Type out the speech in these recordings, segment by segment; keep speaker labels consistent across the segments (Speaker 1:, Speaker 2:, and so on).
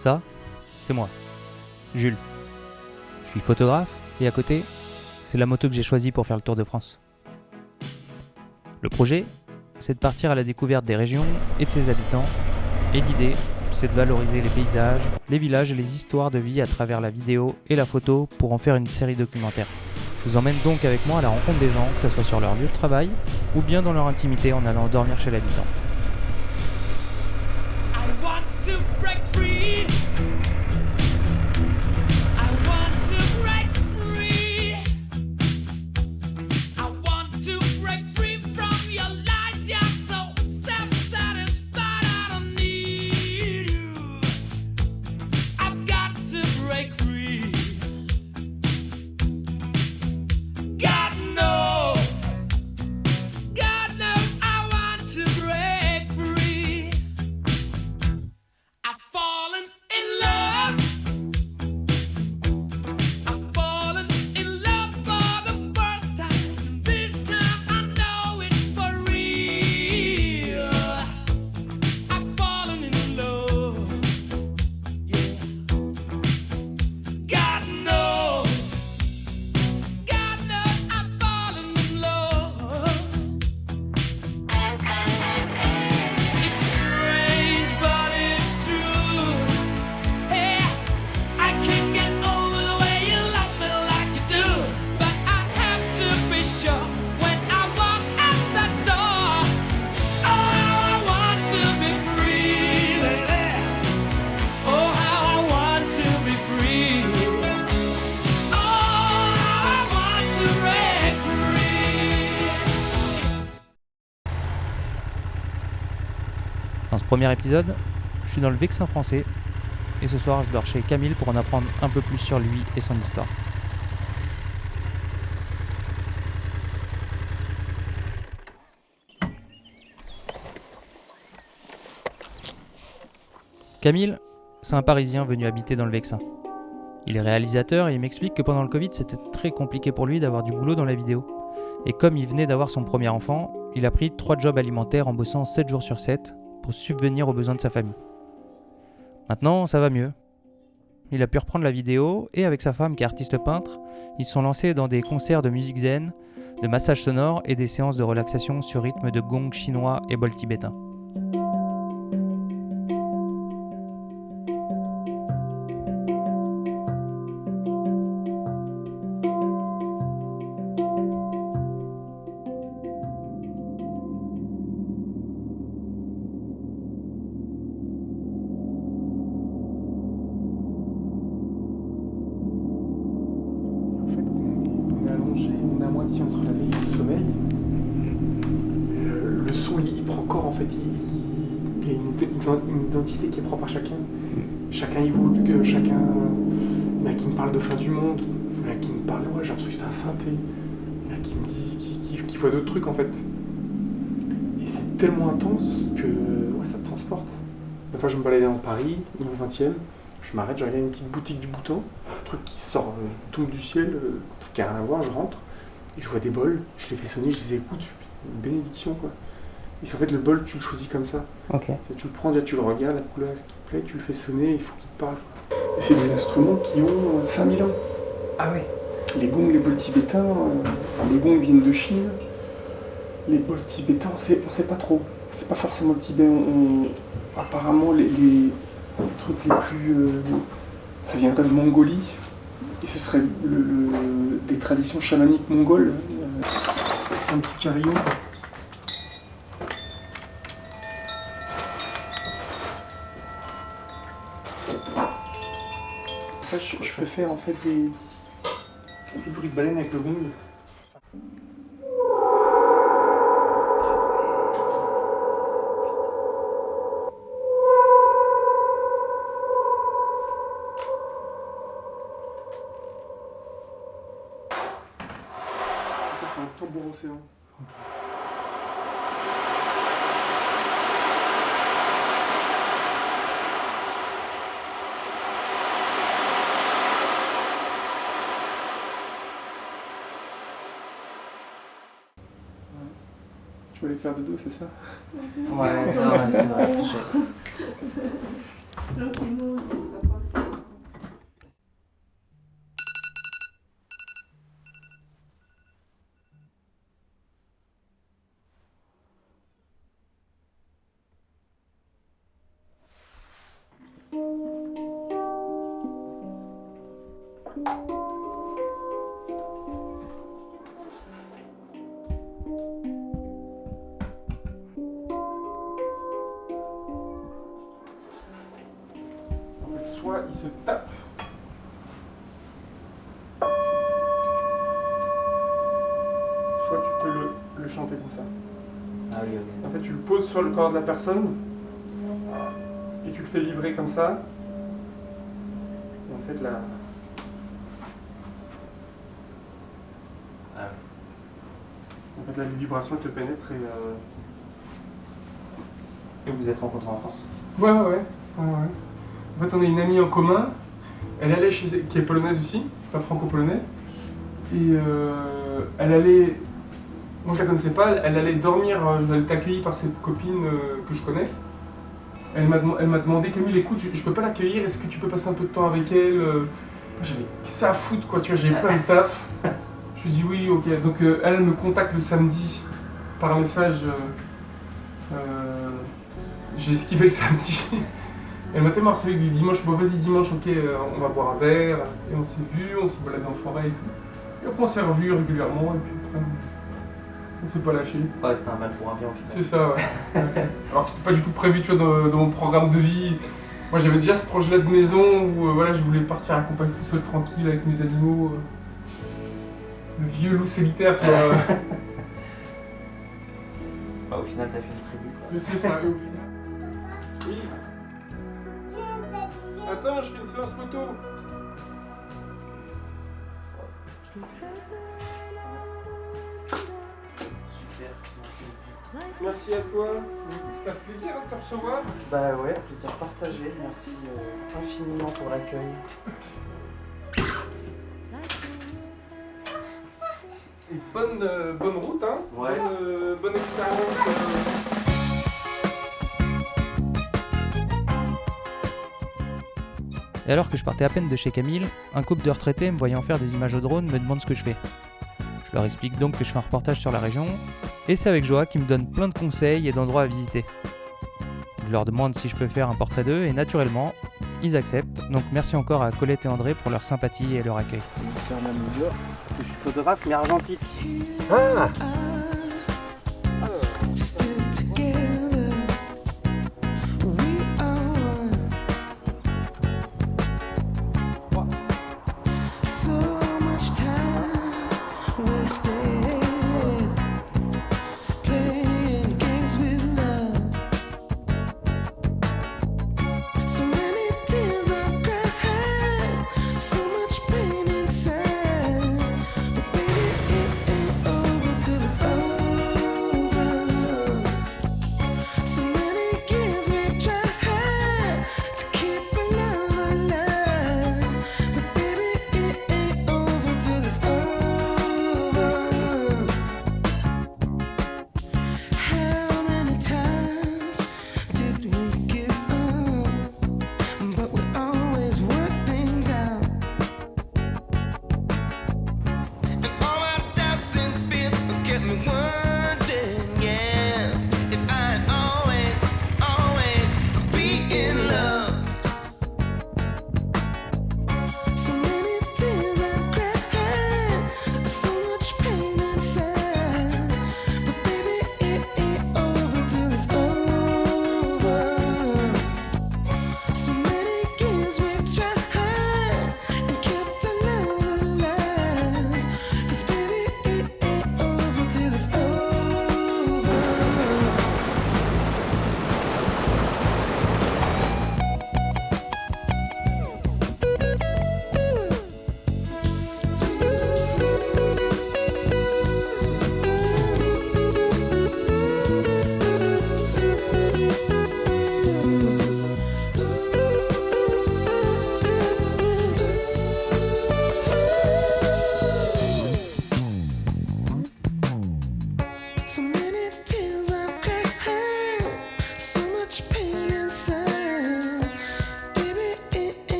Speaker 1: Ça, c'est moi, Jules. Je suis photographe et à côté, c'est la moto que j'ai choisie pour faire le Tour de France. Le projet, c'est de partir à la découverte des régions et de ses habitants. Et l'idée, c'est de valoriser les paysages, les villages et les histoires de vie à travers la vidéo et la photo pour en faire une série documentaire. Je vous emmène donc avec moi à la rencontre des gens, que ce soit sur leur lieu de travail ou bien dans leur intimité en allant dormir chez l'habitant. Dans ce premier épisode, je suis dans le Vexin français et ce soir je dors chez Camille pour en apprendre un peu plus sur lui et son histoire. Camille, c'est un Parisien venu habiter dans le Vexin. Il est réalisateur et il m'explique que pendant le Covid, c'était très compliqué pour lui d'avoir du boulot dans la vidéo. Et comme il venait d'avoir son premier enfant, il a pris 3 jobs alimentaires en bossant 7 jours sur 7 pour subvenir aux besoins de sa famille. Maintenant, ça va mieux. Il a pu reprendre la vidéo et avec sa femme qui est artiste peintre, ils se sont lancés dans des concerts de musique zen, de massage sonore et des séances de relaxation sur rythme de gong chinois et bol tibétain.
Speaker 2: Entre la veille et le sommeil. Le son, il prend corps en fait. Il y a une identité qui est propre à chacun. Chacun évolue, chacun. Il y en a qui me parlent de fin du monde, il y en a qui me parlent, ouais, j'ai l'impression que c'est un synthé. Il y en a qui me disent, qui voient d'autres trucs en fait. Et c'est tellement intense que ouais, ça te transporte. La fois, je me baladais dans Paris, dans le 20e, je m'arrête, je regarde une petite boutique du Bhoutan, un truc qui sort, tombe du ciel, un truc qui n'a rien à voir, je rentre. Et je vois des bols, je les fais sonner, je les écoute, une bénédiction quoi. Et c'est en fait le bol, tu le choisis comme ça.
Speaker 1: Ok.
Speaker 2: Tu le prends, déjà tu le regardes, la couleur, ce qui te plaît, tu le fais sonner, il faut qu'il te parle. Et c'est des instruments qui ont 5000 ans.
Speaker 1: Ah ouais.
Speaker 2: Les gongs, les bols tibétains, les gongs viennent de Chine. Les bols tibétains, on sait pas trop. C'est pas forcément le Tibet. Apparemment, les trucs les plus. Ça viendrait de Mongolie. Et ce serait des traditions chamaniques mongoles. C'est un petit carillon. Ça, je peux faire en fait des bruits de baleine avec le gong. C'est un tambour océan. Tu voulais faire de dos, c'est ça?
Speaker 1: Ouais, c'est vrai.
Speaker 3: Ok, bon.
Speaker 2: soit il se tape, soit tu peux le chanter comme ça.
Speaker 1: Ah oui, ok.
Speaker 2: En fait, tu le poses sur le corps de la personne et tu le fais vibrer comme ça. Et en fait, les vibrations te pénètrent
Speaker 1: Et vous êtes rencontrés en France?
Speaker 2: Ouais. En fait, on a une amie en commun. Elle allait qui est polonaise aussi, pas franco-polonaise. Et elle allait. Moi, je la connaissais pas. Elle allait dormir. Elle était accueillie par ses copines que je connais. Elle m'a demandé, Camille, écoute, je peux pas l'accueillir. Est-ce que tu peux passer un peu de temps avec elle? J'avais ça à foutre, quoi. Tu vois, j'avais plein de taf. Je lui dis oui, ok. Donc, elle me contacte le samedi par message. J'ai esquivé le samedi. Elle m'a tellement harcelé du dimanche, bon vas-y dimanche, ok, on va boire un verre, et on s'est vu, on s'est baladé en forêt et tout. Et après on s'est revus régulièrement, et puis après on s'est pas lâché.
Speaker 1: Ouais, c'était un mal pour un bien au final.
Speaker 2: C'est ça, ouais. Alors que c'était pas du tout prévu, tu vois, dans mon programme de vie. Moi j'avais déjà ce projet-là de maison où voilà, je voulais partir à la campagne tout seul, tranquille, avec mes animaux. Le vieux loup solitaire, tu vois.
Speaker 1: Bah, au final, t'as fait une tribu, quoi.
Speaker 2: C'est ça, et au final. Oui. Attends, je fais une séance photo.
Speaker 1: Super, merci.
Speaker 2: Merci à toi. Ça fait plaisir de te recevoir.
Speaker 1: Bah ouais, plaisir partagé. Merci infiniment pour l'accueil.
Speaker 2: Et bonne route, hein.
Speaker 1: Ouais.
Speaker 2: Bonne expérience.
Speaker 1: Et alors que je partais à peine de chez Camille, un couple de retraités me voyant faire des images au drone me demande ce que je fais. Je leur explique donc que je fais un reportage sur la région, et c'est avec joie qu'ils me donnent plein de conseils et d'endroits à visiter. Je leur demande si je peux faire un portrait d'eux, et naturellement, ils acceptent. Donc merci encore à Colette et André pour leur sympathie et leur accueil.
Speaker 3: Je suis photographe mais argentique.
Speaker 4: Ah!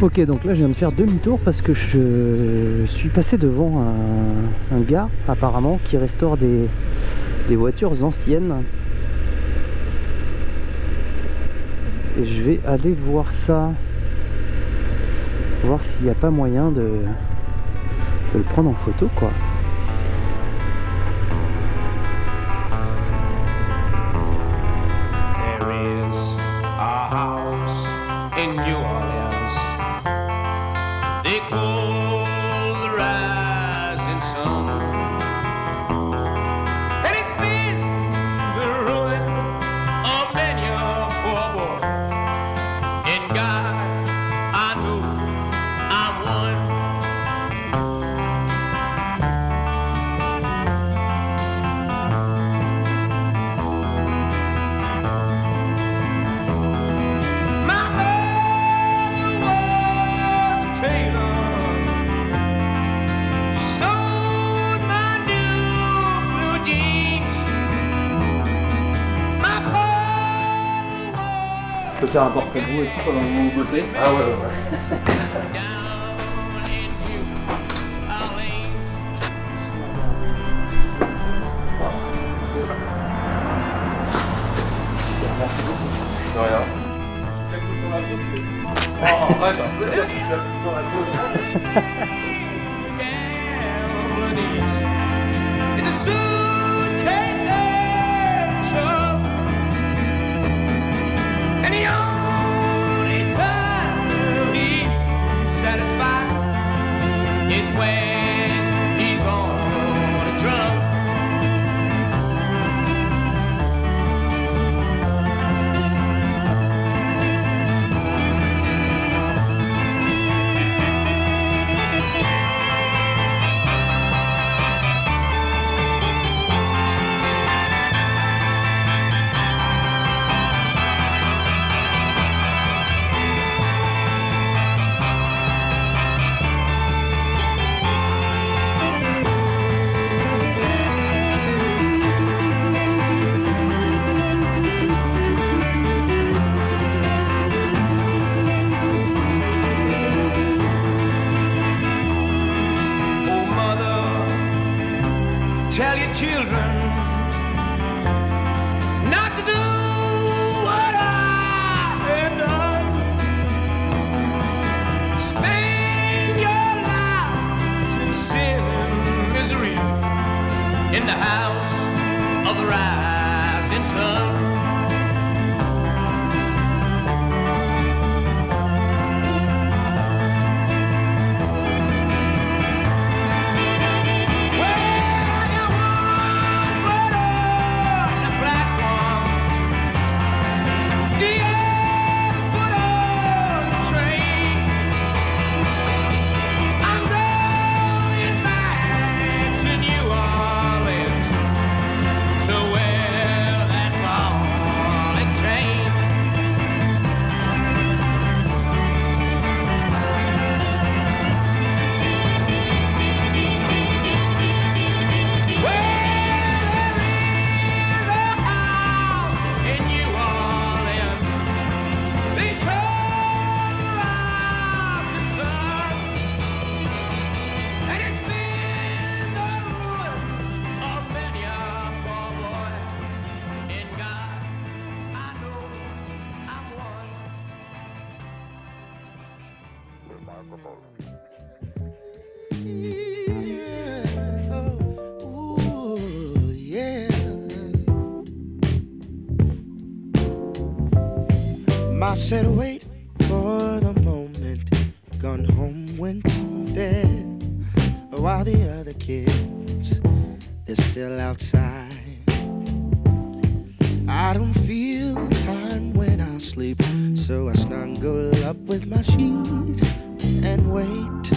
Speaker 3: Ok, donc là je viens de faire demi-tour parce que je suis passé devant un gars apparemment qui restaure des voitures anciennes. Et je vais aller voir ça, voir s'il n'y a pas moyen de le prendre en photo quoi.
Speaker 5: There is
Speaker 1: peux faire un portrait de vous aussi pendant que vous bossez.
Speaker 2: Ah ouais. Merci beaucoup. De rien. Oh, arrête,
Speaker 4: tell your children not to do what I have done. Spend your lives in sin and misery in the house of the rising sun.
Speaker 5: I said wait for the moment, gone home, went to bed, while the other kids, they're still outside. I don't feel time when I sleep, so I snuggle up with my sheet and wait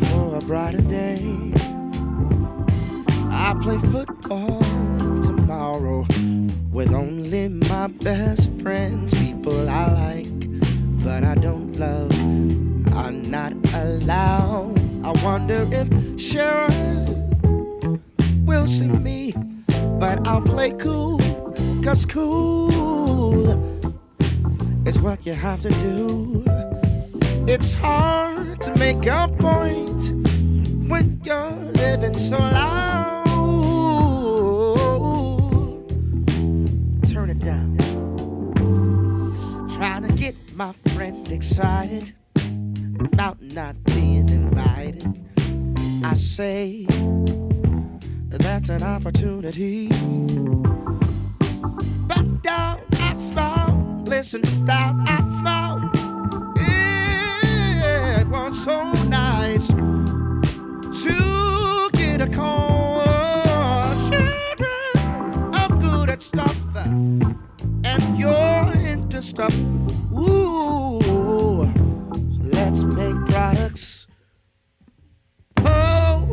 Speaker 5: for a brighter day. I play football tomorrow with only my best friends, people I like, but I don't love, are not allowed. I wonder if Sharon will see me, but I'll play cool, 'cause cool is what you have to do. It's hard to make a point when you're living so loud. Turn it down. Trying to get my friend excited about not being invited. I say that's an opportunity, but down I smile, listen, down I smile. It was so nice to get a call. Children, I'm good at stuff, and you're into stuff. Ooh, let's make products. Oh,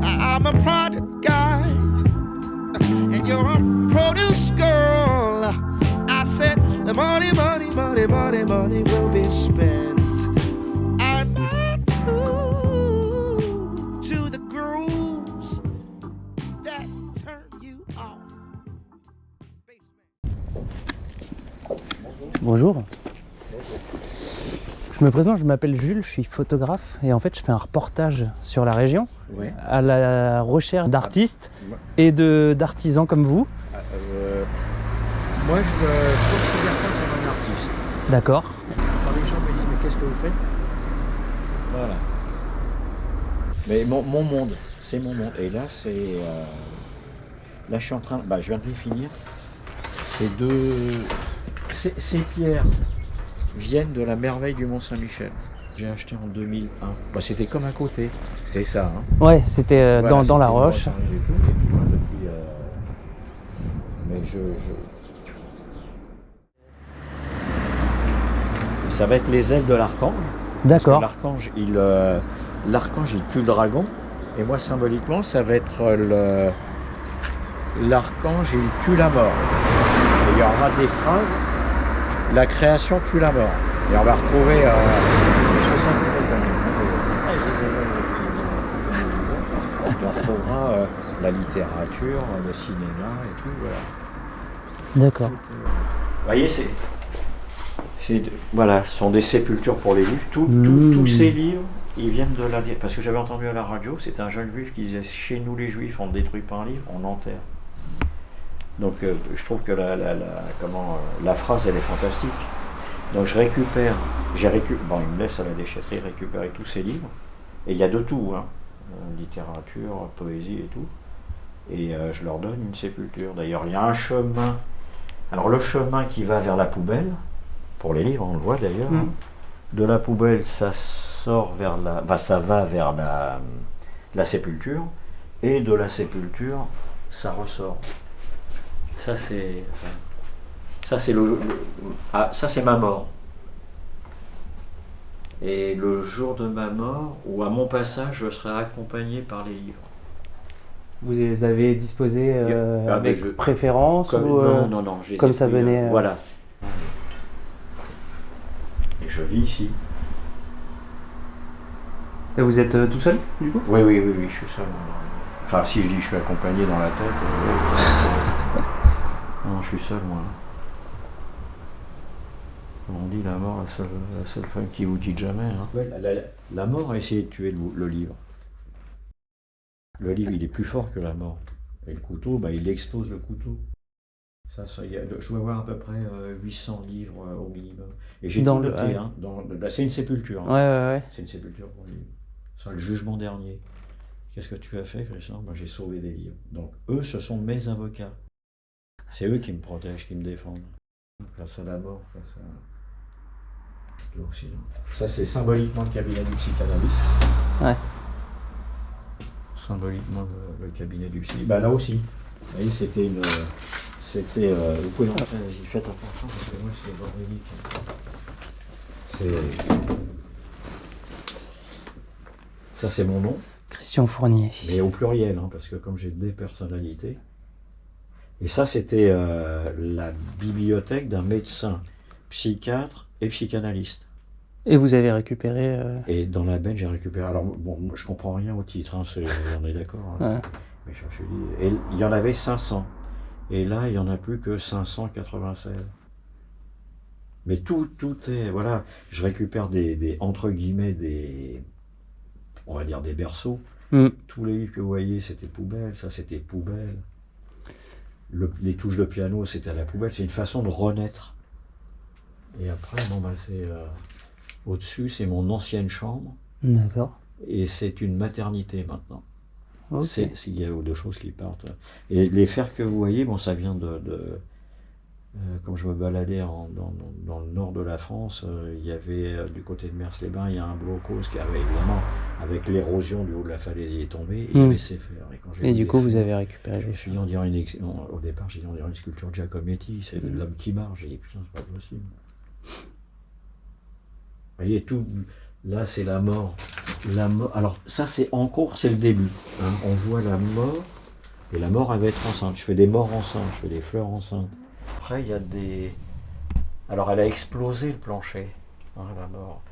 Speaker 5: I'm a product guy, and you're a produce girl. I said the money will be spent. I'm to the grooves that turn you off. Basement.
Speaker 3: Bonjour. Je me présente, je m'appelle Jules, je suis photographe et en fait je fais un reportage sur la région à la recherche d'artistes et d'artisans comme vous.
Speaker 6: Moi, je me considère pas comme un artiste.
Speaker 3: D'accord.
Speaker 6: Quand les gens me disent mais qu'est-ce que vous faites? Voilà. Mais mon monde, c'est mon monde. Et là, là, je suis en train. Je viens de les finir. Ces pierres viennent de la merveille du Mont-Saint-Michel. J'ai acheté en 2001. C'était comme à côté. C'est ça. Hein.
Speaker 3: Ouais, c'était
Speaker 6: Voilà,
Speaker 3: dans la
Speaker 6: c'était
Speaker 3: roche.
Speaker 6: moi, sans rien du tout. Et puis moi, depuis, mais ça va être les ailes de l'archange.
Speaker 3: D'accord.
Speaker 6: L'archange, il tue le dragon. Et moi, symboliquement, ça va être l'archange, il tue la mort. Et il y aura des phrases. La création tue la mort. Et on va retrouver. Je fais ça on retrouvera la littérature, le cinéma et tout. Voilà.
Speaker 3: D'accord.
Speaker 6: Vous voyez, voilà, ce sont des sépultures pour les livres. Tous ces livres, ils viennent de la... Parce que j'avais entendu à la radio, c'était un jeune juif qui disait « Chez nous les juifs, on ne détruit pas un livre, on enterre ». Donc je trouve que la phrase, elle est fantastique. Donc je récupère, bon, il me laisse à la déchetterie récupérer tous ces livres. Et il y a de tout, hein. Littérature, poésie et tout. Et je leur donne une sépulture. D'ailleurs, il y a un chemin. Alors le chemin qui va vers la poubelle, pour les livres, on le voit d'ailleurs. Hein. De la poubelle, ça va vers la sépulture. Et de la sépulture, ça ressort. Ça c'est ma mort. Et le jour de ma mort, ou à mon passage, je serai accompagné par les livres.
Speaker 3: Vous les avez disposés avec préférence
Speaker 6: comme,
Speaker 3: ou
Speaker 6: non,
Speaker 3: comme ça venait
Speaker 6: Voilà. Et je vis ici.
Speaker 1: Et vous êtes tout seul, du coup?
Speaker 6: Oui, je suis seul. Enfin, si je dis que je suis accompagné dans la tête, non, je suis seul, moi. On dit la mort, la seule femme qui vous quitte jamais. Hein. La mort a essayé de tuer le livre. Le livre, il est plus fort que la mort. Et le couteau, il explose le couteau. Je dois avoir à peu près 800 livres au minimum. Et j'ai tout noté. Hein, c'est une sépulture. Hein.
Speaker 3: Ouais.
Speaker 6: C'est une sépulture pour le livre. C'est le jugement dernier. Qu'est-ce que tu as fait, Christian? J'ai sauvé des livres. Donc eux, ce sont mes avocats. C'est eux qui me protègent, qui me défendent. Face à la mort, face à l'Occident. Ça, c'est symboliquement le cabinet du psychanalyste.
Speaker 3: Ouais.
Speaker 6: Symboliquement le cabinet du psy. Là aussi. Vous voyez, c'était une... vous pouvez rentrer, vas-y, faites attention, parce que moi, c'est bordélique. Ça, c'est mon nom.
Speaker 3: Christian Fournier.
Speaker 6: Mais au pluriel, hein, parce que comme j'ai des personnalités. Et ça, c'était la bibliothèque d'un médecin, psychiatre et psychanalyste.
Speaker 3: Et vous avez récupéré...
Speaker 6: Et dans la benne, j'ai récupéré... Alors, bon, je comprends rien au titre, hein, on est d'accord. Hein.
Speaker 3: Ouais.
Speaker 6: Mais je me suis dit... Et il y en avait 500. Et là, il n'y en a plus que 596. Mais tout est... Voilà, je récupère entre guillemets, on va dire des berceaux. Tous les livres que vous voyez, c'était poubelle, ça c'était poubelle. Les touches de piano, c'était à la poubelle. C'est une façon de renaître. Et après, c'est... au-dessus, c'est mon ancienne chambre.
Speaker 3: D'accord.
Speaker 6: Et c'est une maternité maintenant.
Speaker 3: Okay.
Speaker 6: Il y a deux choses qui partent. Et les fers que vous voyez, ça vient comme je me baladais dans le nord de la France, il y avait du côté de Mers-les-Bains, il y a un blocos qui avait évidemment, avec l'érosion du haut de la falaise, il est tombé, et il y avait ces fers.
Speaker 3: Et du coup, vous avez récupéré.
Speaker 6: Je me suis dit, au départ, j'ai dit, on dirait une sculpture de Giacometti, c'est l'homme qui marche. J'ai dit, putain, c'est pas possible. Vous voyez, tout, là, c'est la mort. Alors, ça, c'est en cours, c'est le début. Hein. On voit la mort, et la mort, elle va être enceinte. Je fais des morts enceintes, je fais des fleurs enceintes. Après, il y a des... Alors, elle a explosé le plancher, hein, la mort.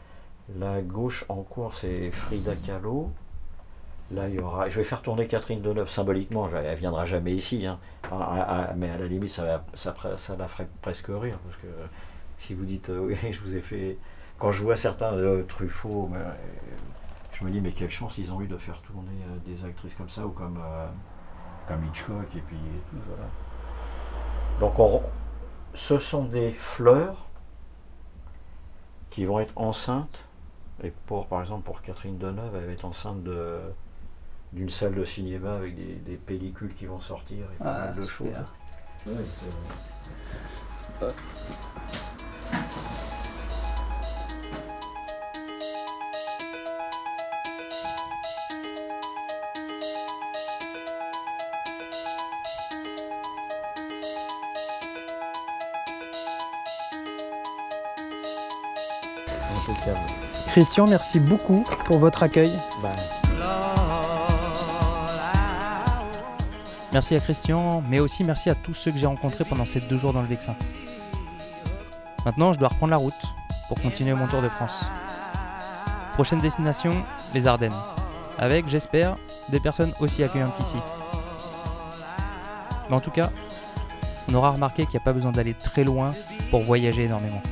Speaker 6: La gauche en cours, c'est Frida Kahlo. Là, il y aura... Je vais faire tourner Catherine Deneuve symboliquement, elle ne viendra jamais ici. Hein. Mais à la limite, ça la ferait presque rire, parce que Si vous dites oui, je vous ai fait. Quand je vois certains Truffaut, je me dis mais quelle chance ils ont eu de faire tourner des actrices comme ça ou comme Hitchcock et puis tout, voilà. Donc ce sont des fleurs qui vont être enceintes. Et par exemple pour Catherine Deneuve, elle va être enceinte d'une salle de cinéma avec des pellicules qui vont sortir et pas mal de choses. Ouais, impeccable.
Speaker 1: Christian, merci beaucoup pour votre accueil. Merci à Christian, mais aussi merci à tous ceux que j'ai rencontrés pendant ces 2 jours dans le Vexin. Maintenant, je dois reprendre la route pour continuer mon tour de France. Prochaine destination, les Ardennes. Avec, j'espère, des personnes aussi accueillantes qu'ici. Mais en tout cas, on aura remarqué qu'il n'y a pas besoin d'aller très loin pour voyager énormément.